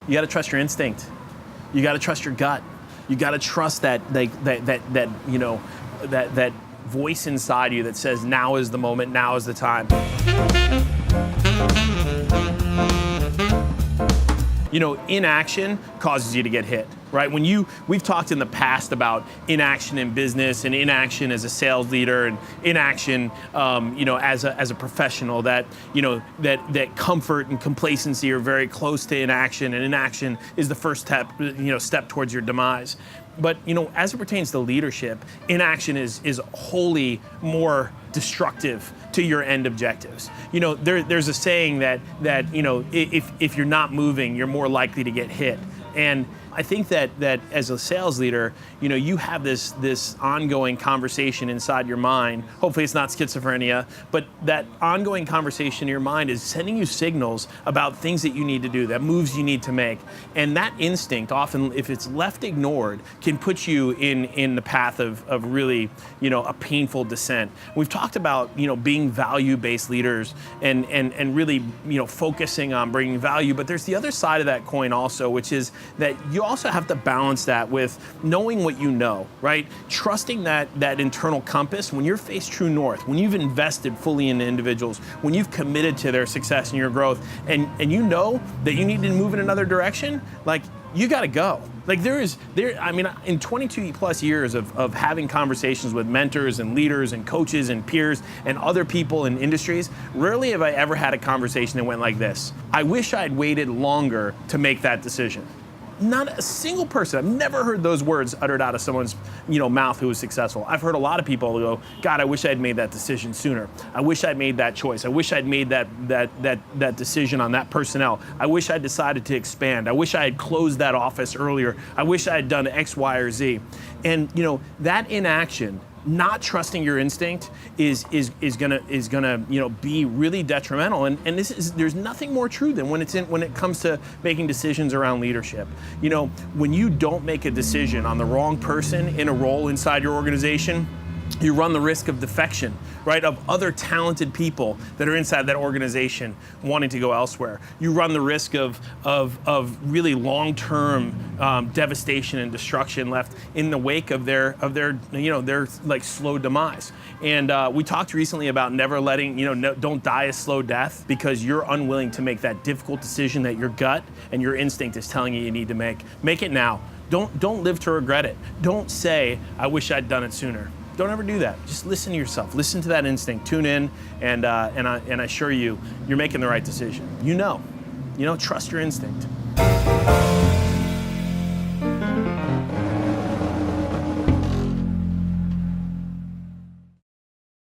You got to trust your instinct. You got to trust your gut. You got to trust that voice inside you that says, now is the moment, now is the time. Inaction causes you to get hit, right? We've talked in the past about inaction in business and inaction as a sales leader and inaction, as a professional, that comfort and complacency are very close to inaction, and inaction is the first step towards your demise. But, as it pertains to leadership, inaction is wholly more destructive to your end objectives. There's a saying that if you're not moving, you're more likely to get hit. And I think that as a sales leader, you have this ongoing conversation inside your mind. Hopefully it's not schizophrenia, but that ongoing conversation in your mind is sending you signals about things that you need to do, that moves you need to make. And that instinct, often, if it's left ignored, can put you in the path of really, a painful descent. We've talked about, being value-based leaders and really, focusing on bringing value, but there's the other side of that coin also, which is that you also have to balance that with knowing what you know, right? Trusting that internal compass when you're faced true north, when you've invested fully in individuals, when you've committed to their success and your growth, and you know that you need to move in another direction, you got to go. In 22 plus years of having conversations with mentors and leaders and coaches and peers and other people in industries, rarely have I ever had a conversation that went like this. I wish I'd waited longer to make that decision. Not a single person, I've never heard those words uttered out of someone's mouth who was successful. I've heard a lot of people go, God, I wish I'd made that decision sooner. I wish I'd made that choice. I wish I'd made that decision on that personnel. I wish I'd decided to expand. I wish I had closed that office earlier. I wish I had done X, Y, or Z. And that inaction, not trusting your instinct, is gonna be really detrimental. And there's nothing more true than when it comes to making decisions around leadership. When you don't make a decision on the wrong person in a role inside your organization, you run the risk of defection, right? Of other talented people that are inside that organization wanting to go elsewhere. You run the risk of really long-term devastation and destruction left in the wake of their slow demise. And we talked recently about never letting, don't die a slow death, because you're unwilling to make that difficult decision that your gut and your instinct is telling you need to make. Make it now. Don't live to regret it. Don't say, I wish I'd done it sooner. Don't ever do that. Just listen to yourself. Listen to that instinct. Tune in, and I assure you, you're making the right decision. Trust your instinct.